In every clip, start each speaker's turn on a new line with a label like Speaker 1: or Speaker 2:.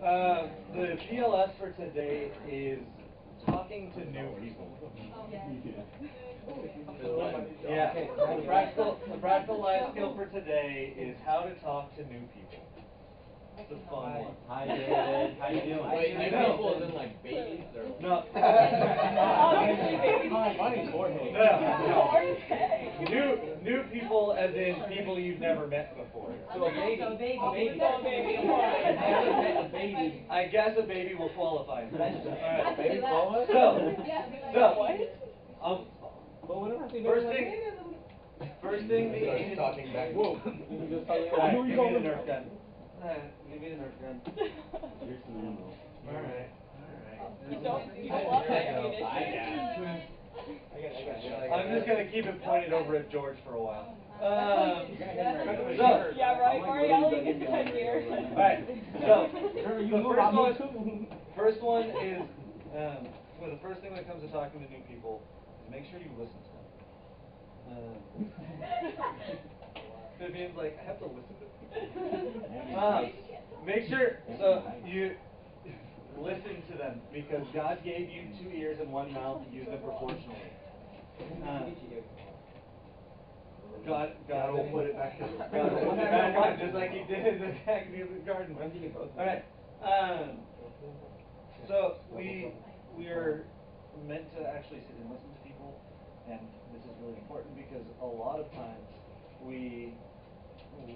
Speaker 1: The PLS for today is talking to new people. Yeah. The practical life skill for today is how to talk to new people. It's a fun one.
Speaker 2: Hi, David. How you doing?
Speaker 3: Wait, new people as in like babies or?
Speaker 1: No.
Speaker 3: Hi, my name's Jorge.
Speaker 1: No. New people as in people you've never met before.
Speaker 3: So a baby.
Speaker 1: I guess a baby will qualify. Alright.
Speaker 3: Baby qualify?
Speaker 1: First thing we
Speaker 3: Starts
Speaker 1: need.
Speaker 3: talking back.
Speaker 1: Whoa. Alright, give me the Nerf gun. Give me the Nerf gun.
Speaker 2: Here's some ammo.
Speaker 1: Alright. I'm just gonna keep it pointed over at George for a while.
Speaker 4: Yeah, right. Marielle gets 10 years.
Speaker 1: Alright, so the first one is well, the first thing when it comes to talking to new people is make sure you listen to them. Vivian's like, I have to listen to people. Make sure so you listen to them because God gave you 2 ears and 1 mouth to use them proportionally. God will put it back in. God will put it back on just like He did in the agony of the garden. All right. So we are meant to actually sit and listen to people, and this is really important because a lot of times we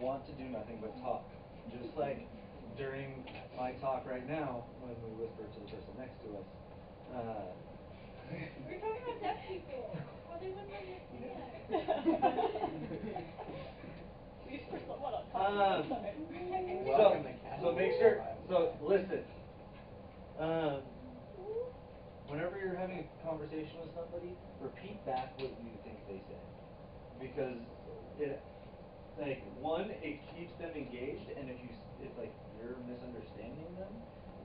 Speaker 1: want to do nothing but talk. Just like during my talk right now, when we whisper to the person next to us.
Speaker 5: We're talking about deaf people. How they wouldn't understand.
Speaker 4: At least for someone on top of the
Speaker 1: so make sure. So listen. Whenever you're having a conversation with somebody, repeat back what you think they said, because it keeps them engaged, and if you're misunderstanding them,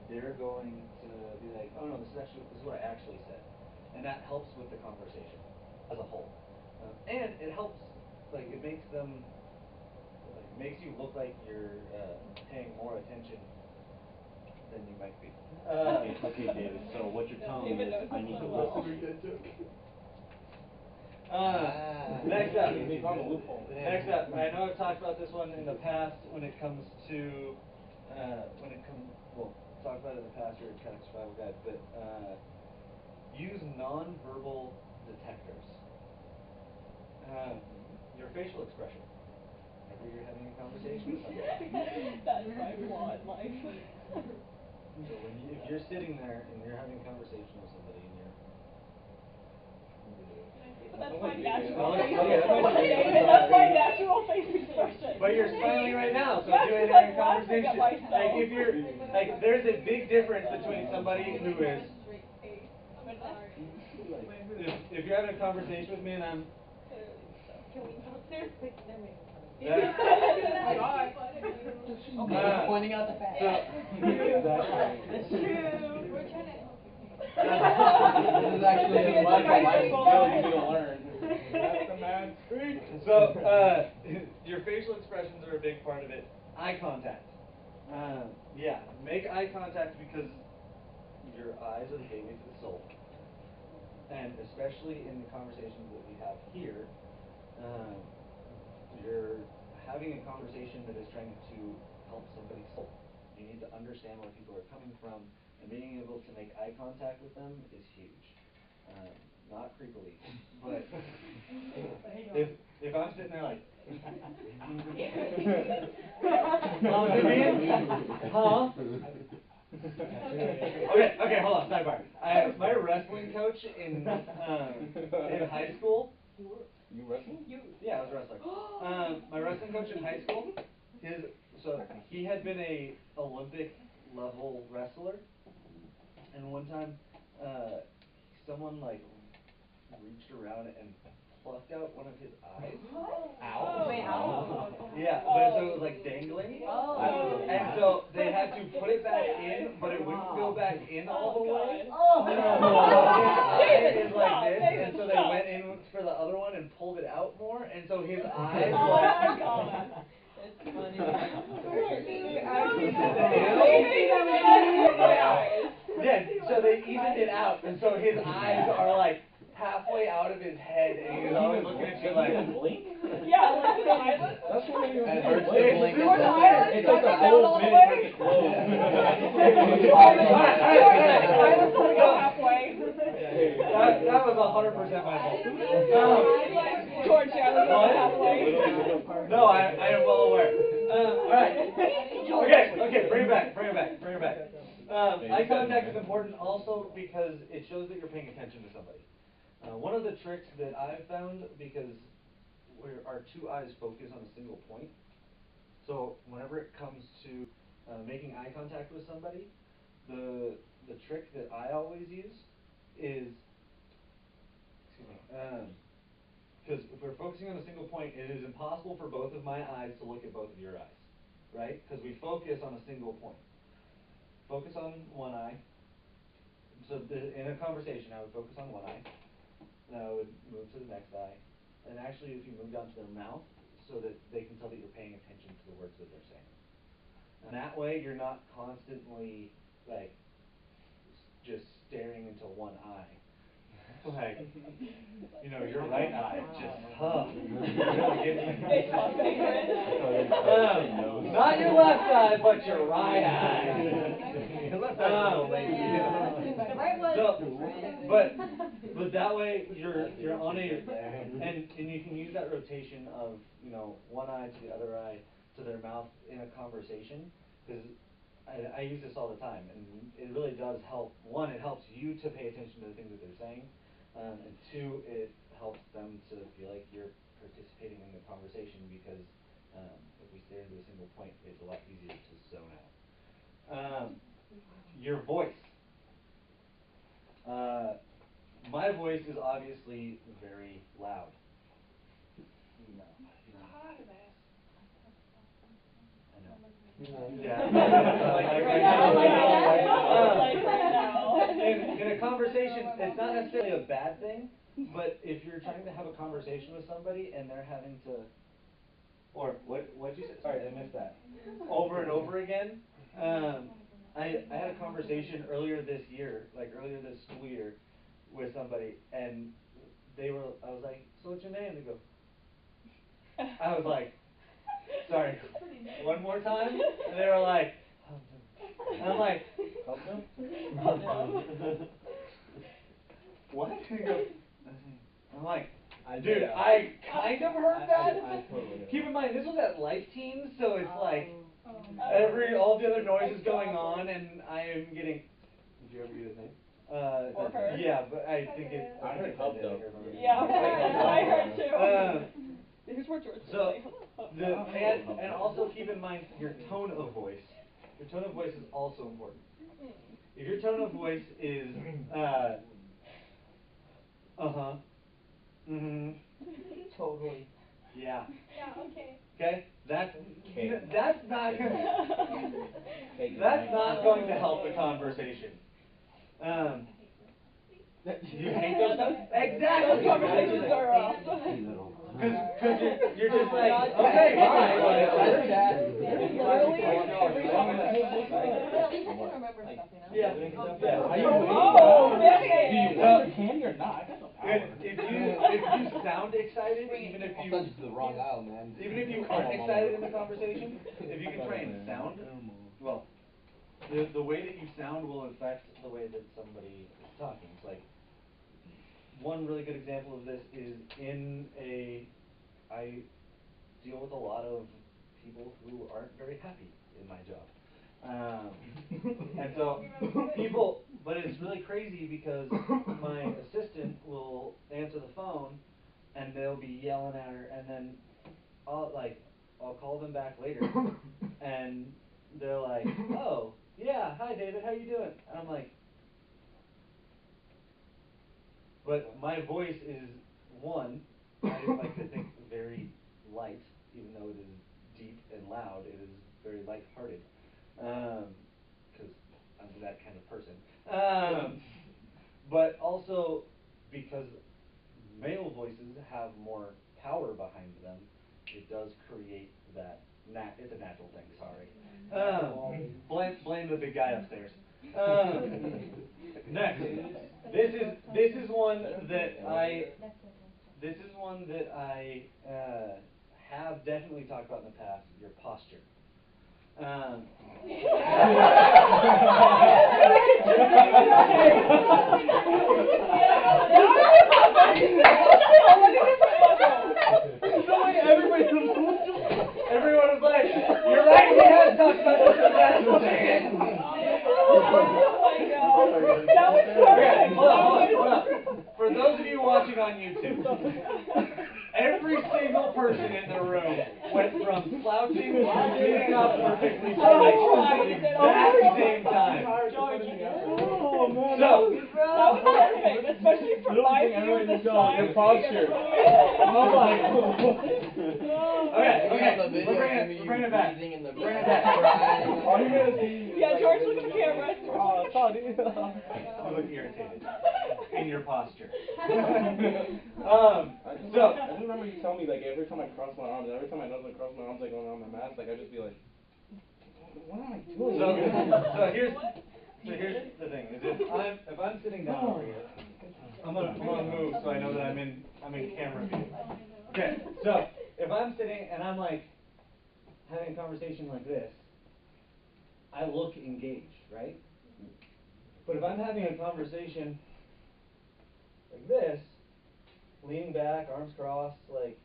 Speaker 1: they're going to be like, oh no, this is what I actually said, and that helps with the conversation as a whole, and it helps, it makes them, makes you look like you're paying more attention than you might be.
Speaker 2: Okay, David, so what you're telling me is I need to listen.
Speaker 1: Next up, I know I've talked about this one in the past when it comes to, talk about it in the past or kind of survival guide, but use non-verbal detectors. Your facial expression. Whenever you're having a conversation with somebody.
Speaker 4: That's my flaw in life.
Speaker 1: So if you're sitting there and you're having a conversation with somebody and you're
Speaker 4: That's my natural
Speaker 1: Okay,
Speaker 4: face. That's my natural face expression.
Speaker 1: but you're smiling right now, so
Speaker 4: Yeah,
Speaker 1: do it
Speaker 4: because
Speaker 1: during
Speaker 4: I'm laughing at
Speaker 1: conversation.
Speaker 4: myself.
Speaker 1: If you're there's a big difference between somebody who is if you're having a conversation with me and I'm
Speaker 3: Pointing out the fact.
Speaker 4: It's true.
Speaker 5: We're trying to.
Speaker 3: This is actually a life skill you need to learn.
Speaker 1: That's the man speak. So your facial expressions are a big part of it. Eye contact. Yeah, make eye contact because your eyes are the gateway to the soul. And especially in the conversations that we have here, you're having a conversation that is trying to help somebody's soul. You need to understand where people are coming from, and being able to make eye contact with them is huge. Not creepily, but if I'm sitting there like, huh? Okay, hold on, sidebar. My wrestling coach in high school.
Speaker 3: You wrestling?
Speaker 1: Yeah, I was a wrestler. My wrestling coach in high school, he had been a Olympic level wrestler, and one time, someone reached around and plucked out one of his eyes.
Speaker 3: Ow.
Speaker 5: Wait, ow?
Speaker 1: Yeah, but so it was dangling.
Speaker 5: Oh.
Speaker 1: And so they had to put it back in, but it wouldn't go back in all the way.
Speaker 4: Oh,
Speaker 1: His eye is like this, and so they went in for the other one and pulled it out more, and so his eyes
Speaker 4: oh my God.
Speaker 3: Yeah, so they evened it out, and so his eyes are like halfway out of his head, and he's always looking at you like.
Speaker 2: blink?
Speaker 5: Yeah, like the eyelid.
Speaker 2: That's what I
Speaker 3: It hurts to blink.
Speaker 5: Or the eyelid
Speaker 2: It's like the
Speaker 5: down
Speaker 2: whole
Speaker 5: all the
Speaker 2: minute
Speaker 5: way.
Speaker 2: for it to close.
Speaker 5: Eyelid's only go halfway.
Speaker 3: That was 100% my fault.
Speaker 5: George, your eyelid's only halfway.
Speaker 3: No, I am well aware. All right. Okay, bring it back. Eye contact is important also because it shows that you're paying attention to somebody. One of the tricks that I've found, because our two eyes focus on a single point, so whenever it comes to making eye contact with somebody, the trick that I always use is, because if we're focusing on a single point, it is impossible for both of my eyes to look at both of your eyes, right? Because we focus on a single point. Focus on one eye. So in a conversation, I would focus on one eye, and I would move to the next eye, and actually if you move down to their mouth, so that they can tell that you're paying attention to the words that they're saying. And that way you're not constantly like just staring into one eye. Like, your right eye just really gets me. Not your left eye, but your right eye.
Speaker 4: Your left eye's a little lazy.
Speaker 5: The right one.
Speaker 3: So, but that way you're on and you can use that rotation of one eye to the other eye to their mouth in a conversation, because I use this all the time, and it really does help. One, it helps you to pay attention to the things that they're saying, and two, it helps them to feel like you're participating in the conversation, because if we stare into a single point, it's a lot easier to zone out. Your voice. My voice is obviously very loud. Yeah. In a conversation, it's not necessarily a bad thing, but if you're trying to have a conversation with somebody and they're having to, or what'd you say? Sorry, I missed that. Over and over again. I had a conversation earlier this school year, with somebody, and I was like, so what's your name? They go, I was like, sorry, one more time? And they were like, and I'm like, what? I'm like, dude, I kind of heard that. Keep in mind, this was at Life Teams, so it's like, all the other noise is going on, and I am getting, did you ever get his name?
Speaker 5: Or her.
Speaker 3: Yeah, but I think it.
Speaker 2: I heard Hub though.
Speaker 5: Yeah, I heard too. Here's where George
Speaker 3: So, and also keep in mind your tone of voice. Your tone of voice is also important. If your tone of voice is,
Speaker 4: Totally.
Speaker 3: yeah.
Speaker 5: Yeah, okay.
Speaker 3: Okay? That's not
Speaker 2: Okay.
Speaker 3: that's not going to help the conversation. You hate those exactly.
Speaker 5: Those conversations are rough.
Speaker 3: Because you're just like, okay, fine.
Speaker 5: Literally every conversation.
Speaker 6: But at least I can remember stuff,
Speaker 3: Yeah.
Speaker 5: Oh,
Speaker 2: You can or not.
Speaker 3: If you sound excited, even if
Speaker 4: I'll send you to the wrong aisle, man.
Speaker 3: even if you aren't excited in the conversation, if you can try and sound, well, the way that you sound will affect the way that somebody is talking. It's like, one really good example of this is I deal with a lot of people who aren't very happy in my job. And so but it's really crazy because my assistant will answer the phone and they'll be yelling at her, and then I'll call them back later and they're like, oh, yeah, hi David, how you doing? And I'm like, but my voice is, one, I like to think very light, even though it is deep and loud, it is very light-hearted, because I'm that kind of person. But also because male voices have more power behind them, it does create that It's a natural thing. Sorry. Blame the big guy upstairs. Next, this is one that I have definitely talked about in the past. Your posture. Everyone was like, "You're right. We have talked about this in the past."
Speaker 6: Oh my God. That was perfect.
Speaker 3: Hold up. For those of you watching on YouTube, every single person in the room went from slouching to sitting up perfectly straight at the exact same time.
Speaker 2: Oh man.
Speaker 3: So,
Speaker 6: That was perfect, especially for my view of the sign.
Speaker 2: Your posture.
Speaker 3: oh my. Okay,
Speaker 4: We have the video
Speaker 3: we're
Speaker 4: of
Speaker 3: bringing
Speaker 4: you
Speaker 3: it back.
Speaker 4: breathing in the
Speaker 3: Bring it
Speaker 4: back,
Speaker 3: back.
Speaker 4: crying.
Speaker 2: All you're gonna see.
Speaker 6: Yeah, George, look at the camera.
Speaker 2: Oh, it's all dude.
Speaker 3: You look irritated in your posture.
Speaker 2: I just remember you telling me like every time I cross my arms, every time I know I cross my arms like going on my mask, like I just be like, what am I doing?
Speaker 3: So here's the thing: is if I'm sitting down over here, I'm gonna move so I know that I'm in camera view. Okay, so if I'm sitting and I'm like having a conversation like this, I look engaged, right? But if I'm having a conversation like this, leaning back, arms crossed, like,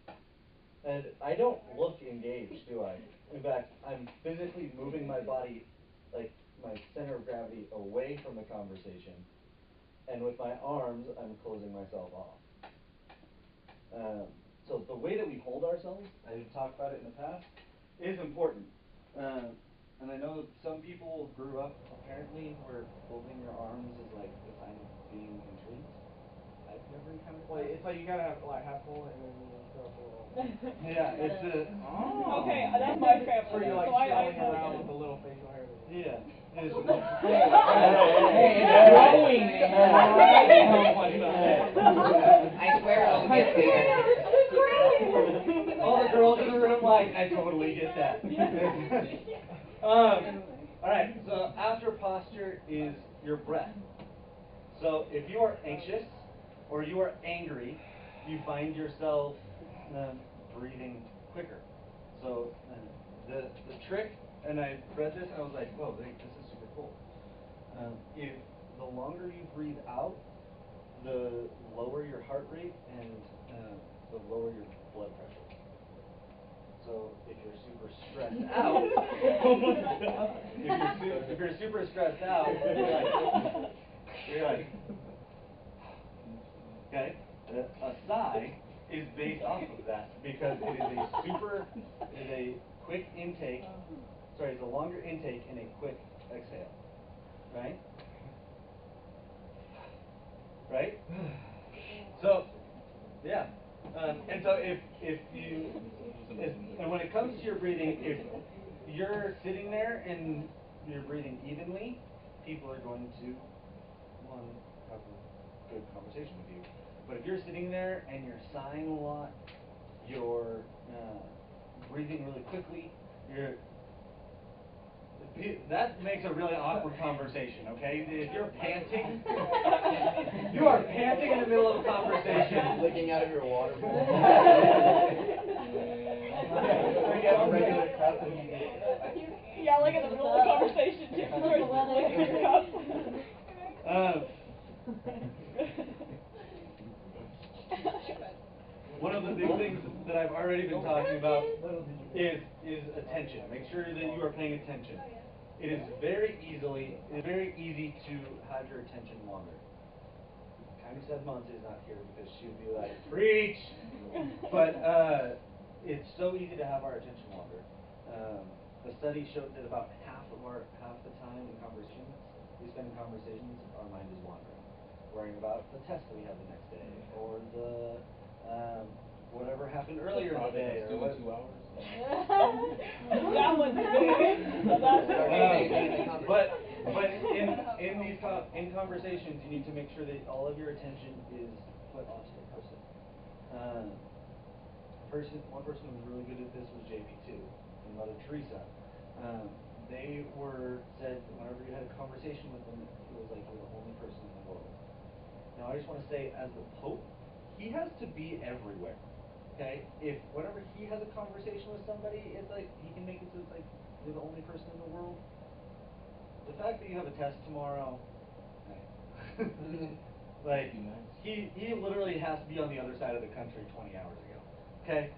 Speaker 3: and I don't look engaged, do I? In fact, I'm physically moving my body, like my center of gravity, away from the conversation, and with my arms, I'm closing myself off. So the way that we hold ourselves, I've talked about it in the past, is important. And I know some people grew up apparently where folding your arms is like a sign of being intrigued. I've never encountered that.
Speaker 7: It's like you gotta have like half full and then throw full off.
Speaker 3: Yeah, it's a. Oh.
Speaker 6: Okay, that's my family.
Speaker 7: Or you're like
Speaker 6: so I
Speaker 7: strolling
Speaker 6: know
Speaker 7: around
Speaker 6: it.
Speaker 7: with a little facial hair.
Speaker 3: Yeah. It's
Speaker 2: Hey, it's growing,
Speaker 4: I swear it'll get there.
Speaker 3: all the girls in the room like, I totally get that. All right. So after posture is your breath. So if you are anxious or you are angry, you find yourself breathing quicker. So the trick, and I read this and I was like, whoa, this is super cool. If the longer you breathe out, the lower your heart rate and the lower your blood pressure. So if you're super stressed out, if you're super stressed out, you're like, okay. A sigh is based off of that because it is a quick intake. Sorry, it's a longer intake and a quick exhale. Right? Right? So, yeah. And so and when it comes to your breathing, if you're sitting there and you're breathing evenly, people are going to want to have a good conversation with you. But if you're sitting there and you're sighing a lot, you're breathing really quickly, that makes a really awkward conversation, okay? If you're panting, you are panting in the middle of a conversation.
Speaker 4: Licking out of your water bowl.
Speaker 6: Yeah, like in the middle of the conversation, too. Starts licking your cup.
Speaker 3: One of the big things that I've already been talking about is attention. Make sure that you are paying attention. It is very easy to have your attention wander. Kind of sad Monte's not here because she would be like, preach! But it's so easy to have our attention wander. A study showed that about half the time in conversations we spend in conversations, our mind is wandering, worrying about the test that we have the next day, or the whatever happened earlier in the day, or what.
Speaker 2: 2 hours.
Speaker 6: That one's big.
Speaker 3: But in these conversations, you need to make sure that all of your attention is put onto the person. One person who was really good at this was JP2, and Mother Teresa. They were said whenever you had a conversation with them, it was like you're the only person in the world. Now I just want to say, as the Pope, he has to be everywhere. Okay? If whenever he has a conversation with somebody, it's like he can make it so it's like you're the only person in the world. The fact that you have a test tomorrow, like he literally has to be on the other side of the country 20 hours ago. Okay?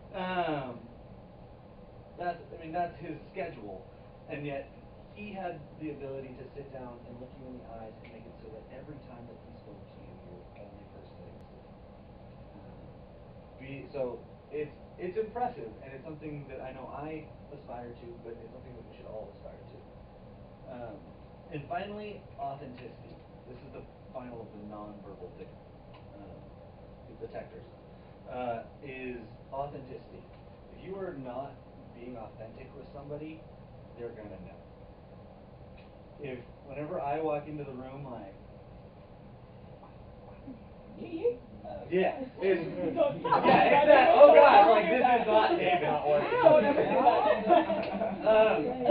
Speaker 3: That's his schedule, and yet he had the ability to sit down and look you in the eyes and make it so that every time that he spoke to you, you're the only person that existed. So it's impressive, and it's something that I know I aspire to, but it's something that we should all aspire to. And finally, authenticity. This is the final of the nonverbal detectors. Is authenticity. If you are not being authentic with somebody, they're gonna know. If whenever I walk into the room like, yeah, it's, yeah, it's that. Oh gosh, like this is not David.
Speaker 6: Don't ever do that.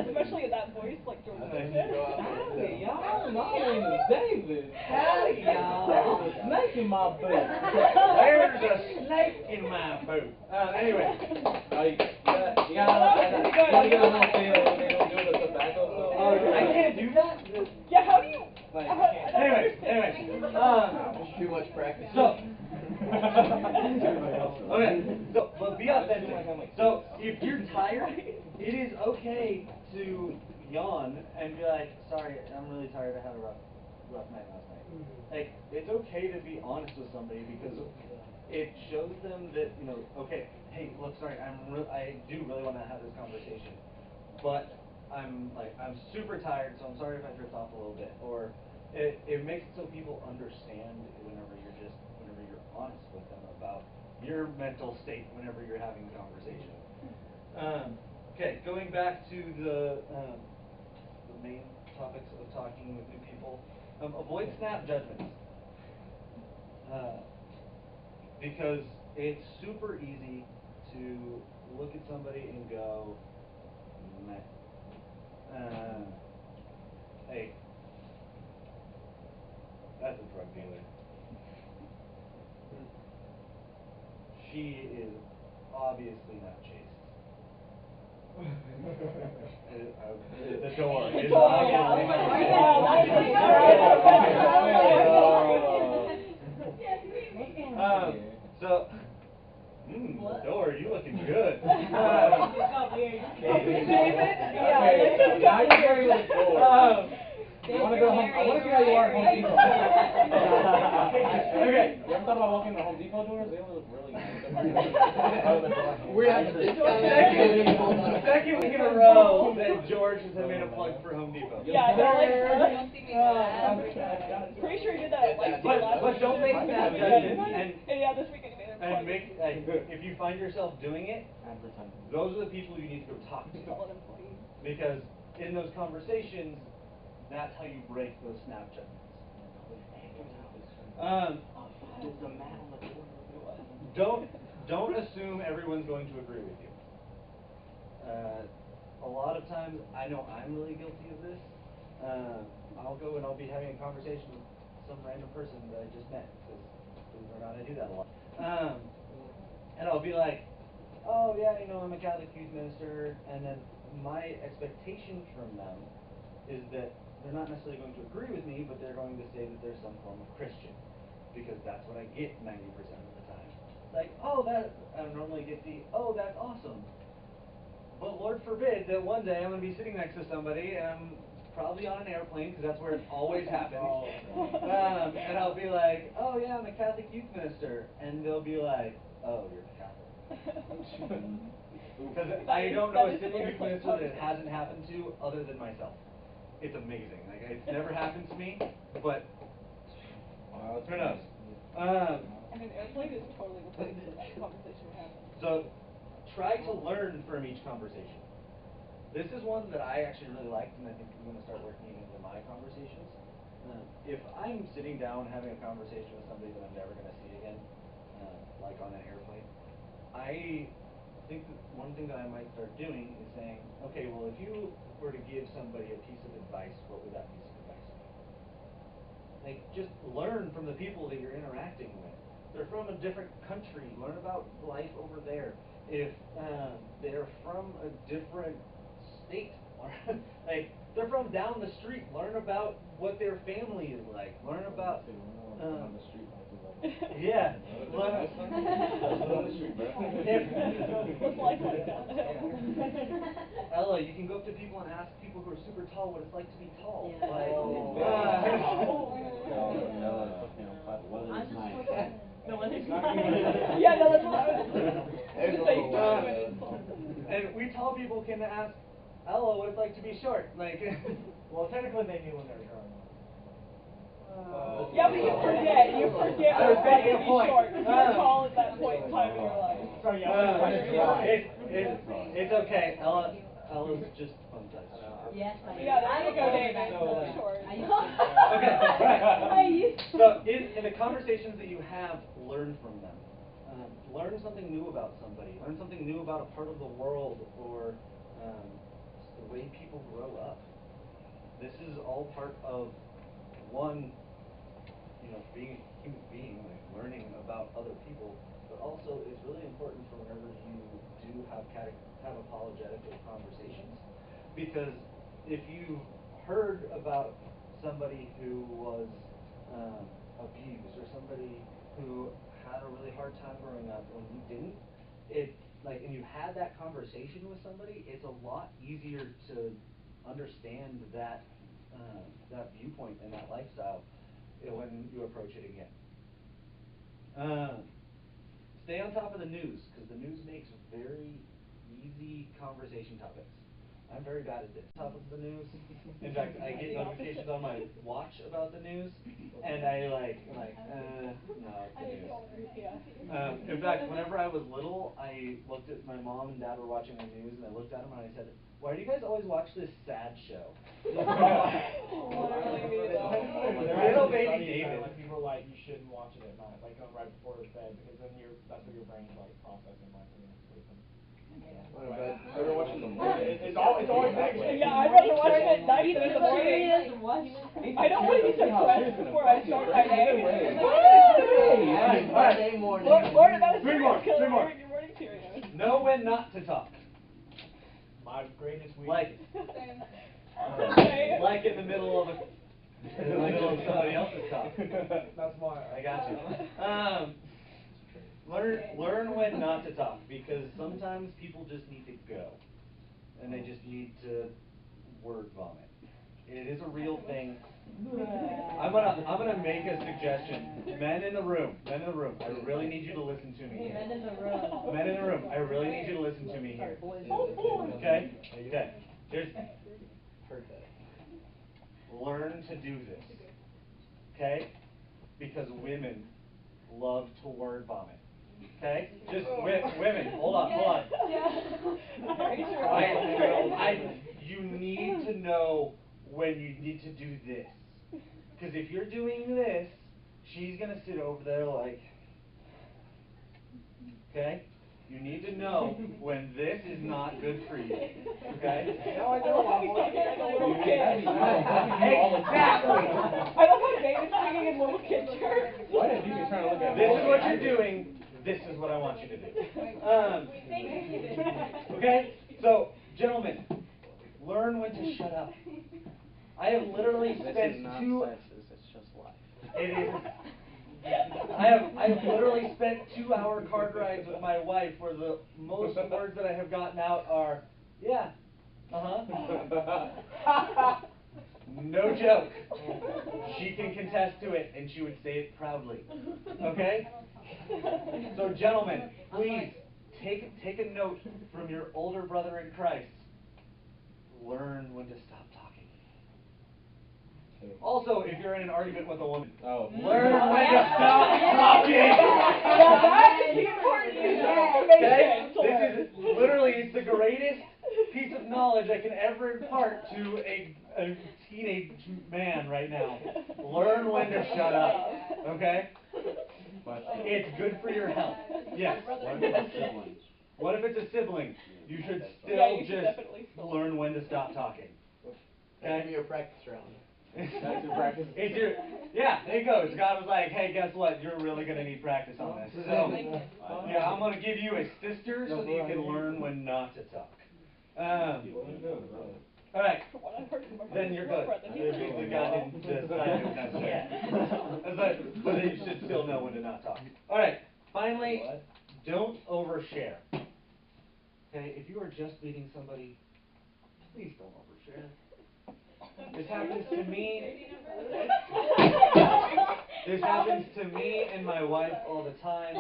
Speaker 6: Especially in that voice, like George said.
Speaker 2: Howdy, y'all. My name is David.
Speaker 3: Howdy, y'all.
Speaker 2: There's a snake in my boot.
Speaker 3: There's a snake in my boot. Anyway.
Speaker 2: You gotta get a little feel when they don't do the tobacco stuff.
Speaker 3: I can't do that?
Speaker 6: Yeah, how do you?
Speaker 2: Like,
Speaker 3: Anyway.
Speaker 4: Too much practice.
Speaker 3: So. Okay. So, but be authentic. So, if you're tired, it is okay to yawn and be like, sorry, I'm really tired. I had a rough night last night. Like, it's okay to be honest with somebody because it shows them that, you know, okay, hey, look, sorry, I do really want to have this conversation, but I'm super tired, so I'm sorry if I drift off a little bit. Or it makes it so people understand whenever you're honest with them about your mental state whenever you're having a conversation. Okay, going back to the main topics of talking with new people, avoid snap judgments. Because it's super easy to look at somebody and go, meh. Hey, that's a drug dealer. She is obviously not chaste. The door is so, the door, you looking good.
Speaker 6: David?
Speaker 2: Okay, now you're very with the door. I want to go home. I want to see how you are at Home Depot. Okay. You ever thought about walking in the Home Depot doors? They look really nice.
Speaker 4: We're having a discount.
Speaker 3: Second week in a row that George has made a plug for Home Depot.
Speaker 6: Yeah, they're like,
Speaker 5: Don't see me do that.
Speaker 6: pretty sure he did that like
Speaker 3: But don't make snap judgments.
Speaker 6: And yeah, this weekend he made a
Speaker 3: And make, if you find yourself doing it, those are the people you need to go talk to. Because in those conversations, that's how you break those snap judgments. Don't assume everyone's going to agree with you. A lot of times, I know I'm really guilty of this. I'll go and I'll be having a conversation with some random person that I just met, because believe it or not, I do that a lot. And I'll be like, oh yeah, you know, I'm a Catholic youth minister, and then my expectation from them is that they're not necessarily going to agree with me, but they're going to say that they're some form of Christian, because that's what I get 90% of the time. Like, oh, I normally get oh, that's awesome. But Lord forbid that one day I'm going to be sitting next to somebody, and I'm probably on an airplane, because that's where it always happens. And I'll be like, oh yeah, I'm a Catholic youth minister, and they'll be like, oh, you're Catholic. Because I don't know a single youth minister that it hasn't happened to other than myself. It's amazing. Like, it's never happened to me, but who knows?
Speaker 6: And an airplane is totally the place for that conversation to happen.
Speaker 3: So, try to learn from each conversation. This is one that I actually really liked, and I think I'm going to start working into my conversations. If I'm sitting down having a conversation with somebody that I'm never going to see again, like on an airplane, I think that one thing that I might start doing is saying, okay, well, if you were to give somebody a piece of advice, what would that piece of advice be? Like, just learn from the people that you're interacting with. They're from a different country. Learn about life over there. If they're from a different state, like they're from down the street, learn about what their family is like. Learn about
Speaker 2: on the street.
Speaker 3: yeah.
Speaker 2: That's on the street, bro.
Speaker 6: What's life like down
Speaker 3: Ella, you can go up to people and ask people who are super tall what it's like to be tall.
Speaker 4: Yeah.
Speaker 3: Like,
Speaker 4: I'm just looking.
Speaker 6: No, it's not. Yeah, no, that's what I was saying.
Speaker 3: and we tall people can ask Ella what it's like to be short. Like,
Speaker 7: Well, technically they knew when they were growing up.
Speaker 6: Yeah, but you forget what it's like to be short. You're tall at that point in time in your life.
Speaker 7: Sorry, yeah.
Speaker 3: It's okay. Ella's just fun size.
Speaker 4: Yes, I
Speaker 6: Yeah, there you go,
Speaker 4: I
Speaker 6: David.
Speaker 7: So,
Speaker 6: Short.
Speaker 3: Okay, right. So in the conversations that you have, learn from them. Learn something new about somebody. Learn something new about a part of the world or the way people grow up. This is all part of one, being a human being, like learning about other people. But also, it's really important for whenever you do have apologetical conversations, because if you've heard about somebody who was abused or somebody who had a really hard time growing up when you didn't, and you had that conversation with somebody, it's a lot easier to understand that viewpoint and that lifestyle when you approach it again. Stay on top of the news, because the news makes very easy conversation topics. I'm very bad at this. Top of the news. In fact, I get notifications on my watch about the news, and no, it's the news. In fact, whenever I was little, I looked at my mom and dad were watching the news, and I looked at them and I said, "Why do you guys always watch this sad show?" Little baby David.
Speaker 7: Like people are like, you shouldn't watch it at night, like right before bed, because then that's what your brain's like processing like when you're sleeping.
Speaker 2: Ever watching the morning?
Speaker 7: It's always negative.
Speaker 6: Yeah, I'd rather watch it at night than in the morning. I don't want to be depressed before I start my day. Lord, that was
Speaker 3: Three more.
Speaker 6: your morning period.
Speaker 3: Know when not to talk.
Speaker 7: My greatest
Speaker 3: Like,
Speaker 7: weakness.
Speaker 3: like in the middle of somebody else's talk.
Speaker 7: That's why
Speaker 3: I got you. Learn when not to talk, because sometimes people just need to go, and they just need to word vomit. It is a real thing. I'm gonna make a suggestion. Men in the room, I really need you to listen to me here.
Speaker 4: Men in the room.
Speaker 3: Men in the room, I really need you to listen to me here. Okay? Here's learn to do this. Okay? Because women love to word vomit. Okay? Just women. Hold on. You need to know when you need to do this. Because if you're doing this, she's going to sit over there like, okay? You need to know when this is not good for you. Okay?
Speaker 7: No, I don't.
Speaker 6: He's talking like a little kid.
Speaker 3: Exactly.
Speaker 6: I love how David's singing in little kid terms.
Speaker 2: Why is he trying to look at
Speaker 3: This is what you're doing. This is what I want you to do. Okay? So, gentlemen, learn when to shut up. I have literally spent
Speaker 2: it's just life.
Speaker 3: It is. I have literally spent 2-hour car rides with my wife where the most words that I have gotten out are, yeah, no joke. She can contest to it, and she would say it proudly. Okay? So, gentlemen, please take a note from your older brother in Christ. Learn when to stop talking. Also, if you're in an argument with a woman, learn when to stop talking.
Speaker 6: Yeah, that's the important piece of information.
Speaker 3: This is literally, it's the greatest piece of knowledge I can ever impart to a teenage man right now. Learn when to shut up. Okay? It's good for your health. Yes. What if it's a sibling? You should still
Speaker 6: Yeah, you should
Speaker 3: just
Speaker 6: definitely still
Speaker 3: learn when to stop talking.
Speaker 4: That could be your practice round.
Speaker 2: That's your practice.
Speaker 3: It's your, yeah, there you go. God was like, hey, guess what? You're really gonna need practice on this. So, yeah, I'm gonna give you a sister so that you can learn when not to talk. All right.
Speaker 6: What I heard from my
Speaker 3: Then you're good.
Speaker 6: brother, he
Speaker 3: The God didn't decide it was necessary. But you should still know when to not talk. All right. Finally, don't overshare. Okay, if you are just meeting somebody, please don't overshare. This happens to me. This happens to me and my wife all the time.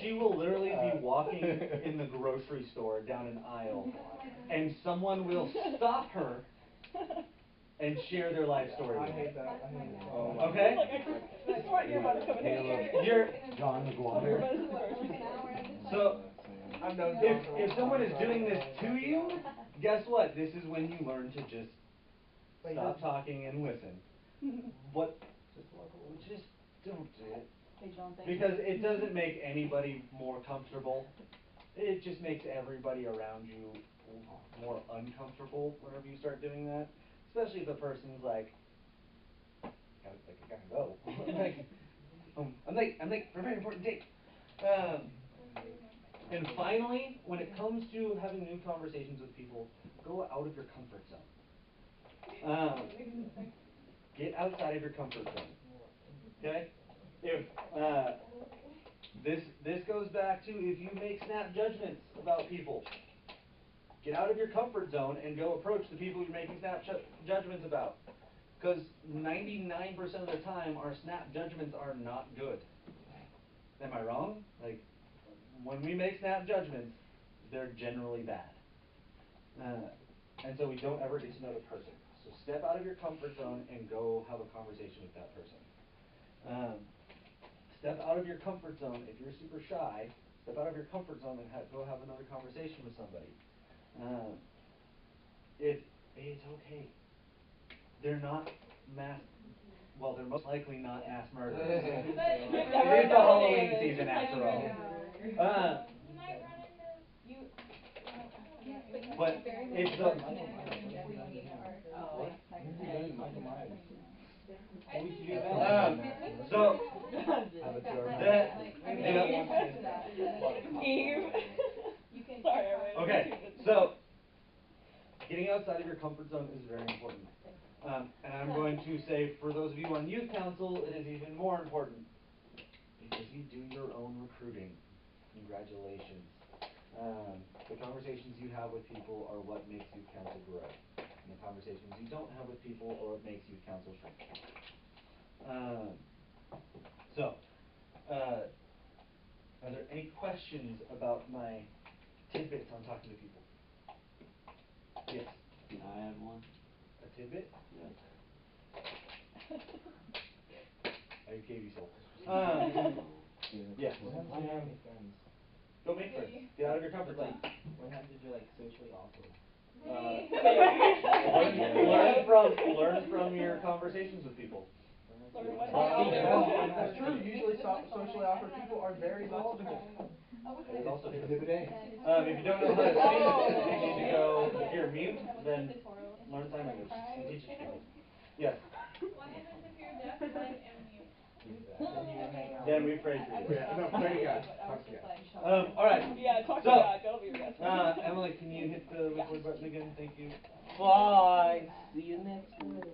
Speaker 3: She will literally be walking in the grocery store down an aisle, and someone will stop her and share their life story with
Speaker 7: I
Speaker 3: her.
Speaker 7: hate that. I hate that.
Speaker 3: Okay?
Speaker 6: This is what you're about to come in here.
Speaker 3: You're
Speaker 4: John McGuire.
Speaker 3: so
Speaker 7: I've known
Speaker 3: if someone is doing this to you, guess what? This is when you learn to just stop talking and listen. What? Just don't do it. Because it doesn't make anybody more comfortable. It just makes everybody around you more uncomfortable whenever you start doing that. Especially if the person's like, I gotta go. I'm late for a very important date. And finally, when it comes to having new conversations with people, go out of your comfort zone. Get outside of your comfort zone. Okay? If this goes back to if you make snap judgments about people, get out of your comfort zone and go approach the people you're making snap judgments about. Because 99% of the time, our snap judgments are not good. Am I wrong? Like, when we make snap judgments, they're generally bad. And so we don't ever get to know the person. So step out of your comfort zone and go have a conversation with that person. Step out of your comfort zone. If you're super shy, step out of your comfort zone and go have another conversation with somebody. It's okay. They're not well, they're most likely not mass murderers. It is the Halloween season after all.
Speaker 5: You might run into you.
Speaker 3: But it's the so
Speaker 6: Eve. Sorry, I read it.
Speaker 3: okay, so getting outside of your comfort zone is very important. And I'm going to say, for those of you on youth council, it is even more important because you do your own recruiting. Congratulations. The conversations you have with people are what makes youth council grow. And the conversations you don't have with people are what makes youth council shrink. Are there any questions about my tidbits on talking to people? Yes.
Speaker 4: I have one.
Speaker 3: A tidbit?
Speaker 4: Yeah.
Speaker 3: I gave you so. Yes. Go make friends. Get out of your comfort zone.
Speaker 4: What happened to like socially awkward?
Speaker 3: Learn from your conversations with people.
Speaker 7: That's true. Usually socially awkward people are very knowledgeable.
Speaker 3: It's also true.
Speaker 4: Exhibit A.
Speaker 3: If you don't know how to sing, you need to go, if you're mute, then learn sign language and teach it to people. Yes?
Speaker 5: What happens if you're deaf, blind, and mute?
Speaker 3: Then we pray for you.
Speaker 7: Yeah, no, pray to God. Talk to God.
Speaker 3: All right.
Speaker 6: Yeah, talk to
Speaker 3: So,
Speaker 6: God. That'll be your best.
Speaker 3: Emily, can you hit the record button again? Thank you.
Speaker 4: Bye. See you next week.